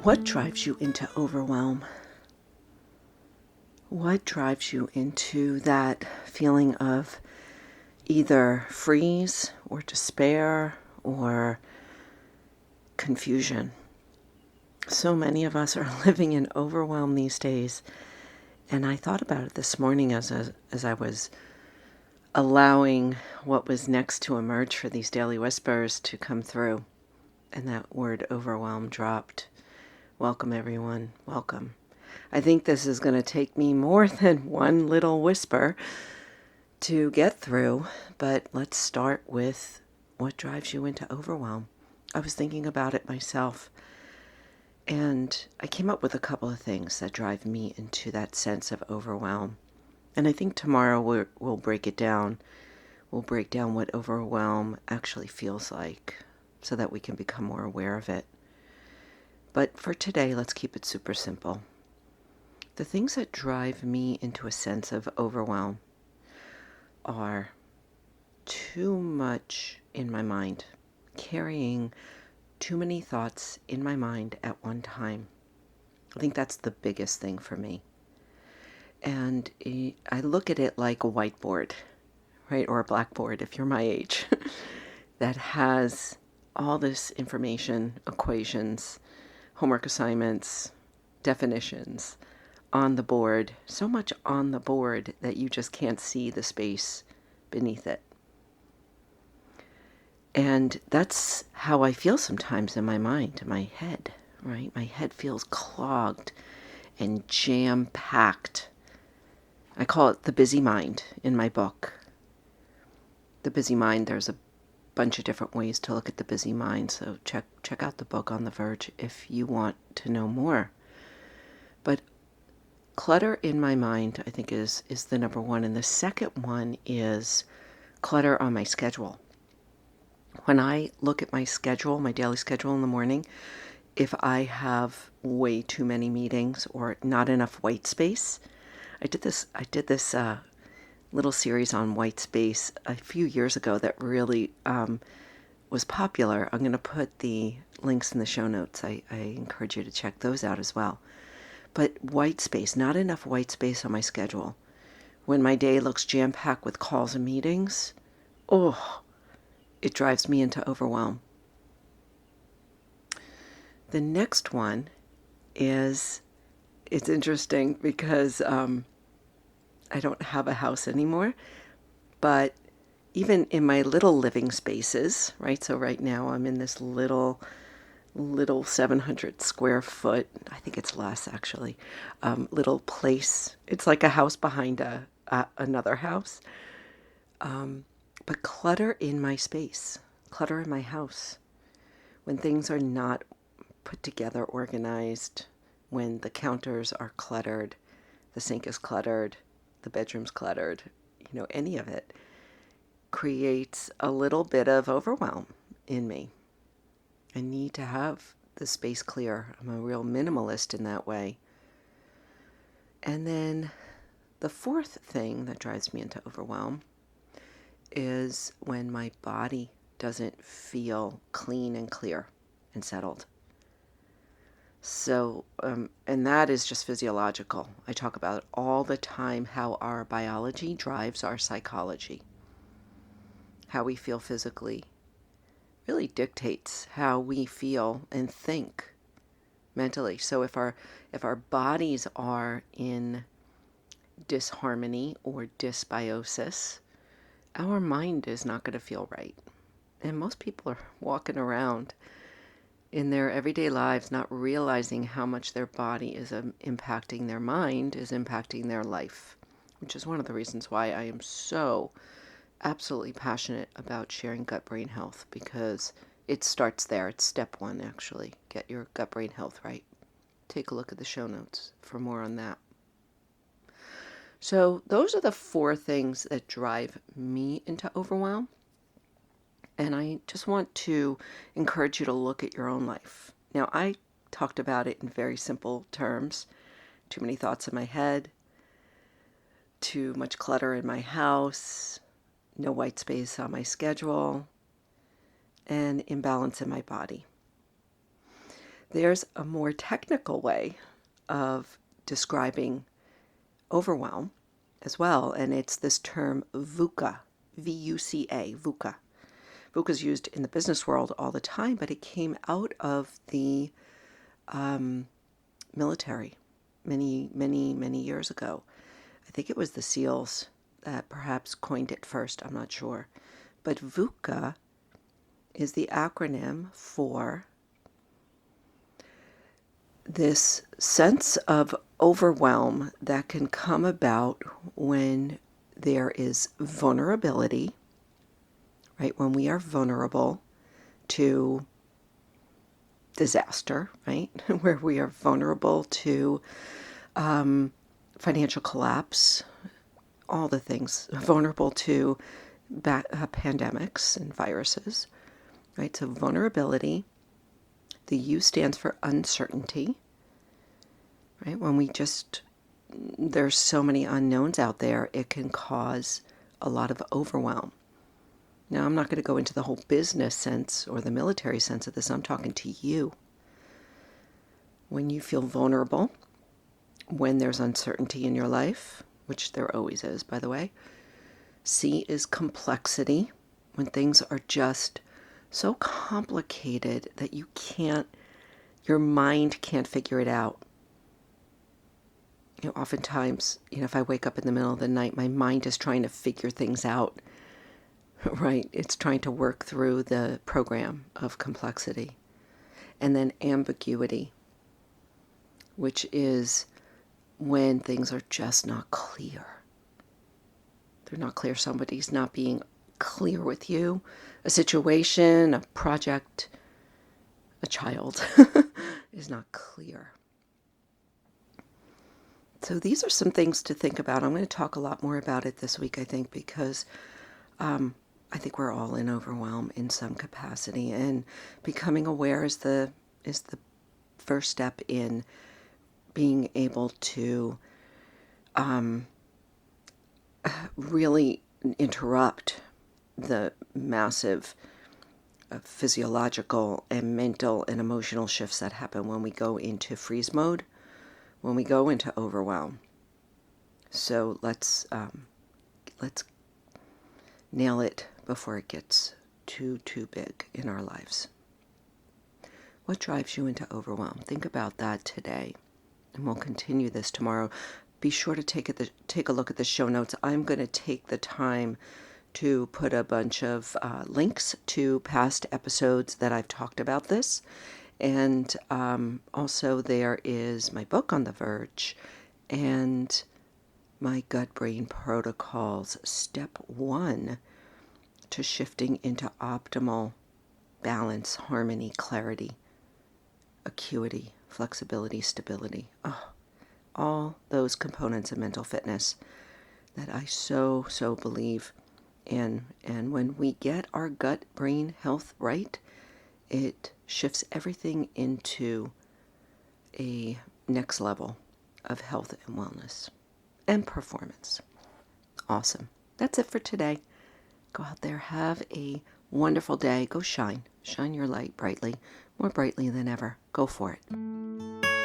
What drives you into overwhelm? What drives you into that feeling of either freeze or despair or confusion? So many of us are living in overwhelm these days. And I thought about it this morning as I was allowing what was next to emerge for these daily whispers to come through. And that word overwhelm dropped. Welcome, everyone. Welcome. I think this is going to take me more than one little whisper to get through, but let's start with what drives you into overwhelm. I was thinking about it myself, and I came up with a couple of things that drive me into that sense of overwhelm. And I think tomorrow we'll break it down. We'll break down what overwhelm actually feels like so that we can become more aware of it. But for today, let's keep it super simple. The things that drive me into a sense of overwhelm are too much in my mind, carrying too many thoughts in my mind at one time. I think that's the biggest thing for me. And I look at it like a whiteboard, right? Or a blackboard if you're my age, that has all this information, equations, homework assignments, definitions on the board, so much on the board that you just can't see the space beneath it. And that's how I feel sometimes in my mind, in my head, right? My head feels clogged and jam-packed. I call it the busy mind in my book. The busy mind, there's a bunch of different ways to look at the busy mind, so check out the book on the Verge if you want to know more. But clutter in my mind, I think, is the number one. And the second one is clutter on my schedule. When I look at my schedule, my daily schedule in the morning, if I have way too many meetings or not enough white space, I did this little series on white space a few years ago that really was popular. I'm going to put the links in the show notes. I encourage you to check those out as well. But white space, not enough white space on my schedule. When my day looks jam-packed with calls and meetings, it drives me into overwhelm. The next one is, it's interesting because I don't have a house anymore, but even in my little living spaces, right? So right now I'm in this little 700 square foot, I think it's less actually, little place. It's like a house behind another house. But clutter in my space, clutter in my house, when things are not put together, organized, when the counters are cluttered, the sink is cluttered, the bedroom's cluttered, any of it creates a little bit of overwhelm in me. I need to have the space clear. I'm a real minimalist in that way. And then the fourth thing that drives me into overwhelm is when my body doesn't feel clean and clear and settled. So, and that is just physiological. I talk about it all the time, how our biology drives our psychology. How we feel physically really dictates how we feel and think mentally. So if our bodies are in disharmony or dysbiosis, our mind is not going to feel right. And most people are walking around in their everyday lives not realizing how much their body is impacting their mind, is impacting their life, which is one of the reasons why I am so absolutely passionate about sharing gut-brain health, because it starts there. It's step one, actually. Get your gut-brain health right. Take a look at the show notes for more on that. So those are the four things that drive me into overwhelm. And I just want to encourage you to look at your own life. Now, I talked about it in very simple terms. Too many thoughts in my head, too much clutter in my house, no white space on my schedule, and imbalance in my body. there's a more technical way of describing overwhelm as well, and it's this term VUCA, V-U-C-A, VUCA. VUCA is used in the business world all the time, but it came out of the military many years ago. I think it was the SEALs that perhaps coined it first. I'm not sure. But VUCA is the acronym for this sense of overwhelm that can come about when there is vulnerability, right? When we are vulnerable to disaster, right? Where we are vulnerable to financial collapse, all the things, vulnerable to pandemics and viruses, right? So vulnerability, the U stands for uncertainty, right? When there's so many unknowns out there, it can cause a lot of overwhelm. Now, I'm not going to go into the whole business sense or the military sense of this. I'm talking to you. When you feel vulnerable, when there's uncertainty in your life, which there always is, by the way. C is complexity, when things are just so complicated that your mind can't figure it out. Oftentimes, if I wake up in the middle of the night, my mind is trying to figure things out, right? It's trying to work through the program of complexity. And then ambiguity, which is when things are just not clear. They're not clear. Somebody's not being clear with you. A situation, a project, a child is not clear. So these are some things to think about. I'm going to talk a lot more about it this week, I think, because I think we're all in overwhelm in some capacity, and becoming aware is the first step in being able to really interrupt the massive physiological and mental and emotional shifts that happen when we go into freeze mode, when we go into overwhelm. So let's nail it before it gets too big in our lives. What drives you into overwhelm? Think about that today, and we'll continue this tomorrow. Be sure to take a look at the show notes. I'm going to take the time to put a bunch of links to past episodes that I've talked about this. And also there is my book on the verge and my gut-brain protocols, step 1 to shifting into optimal balance, harmony, clarity, acuity, flexibility, stability. Oh, all those components of mental fitness that I so believe in. And when we get our gut-brain health right, it shifts everything into a next level of health and wellness and performance. Awesome. That's it for today. Go out there, have a wonderful day. Go shine your light brightly, more brightly than ever. Go for it.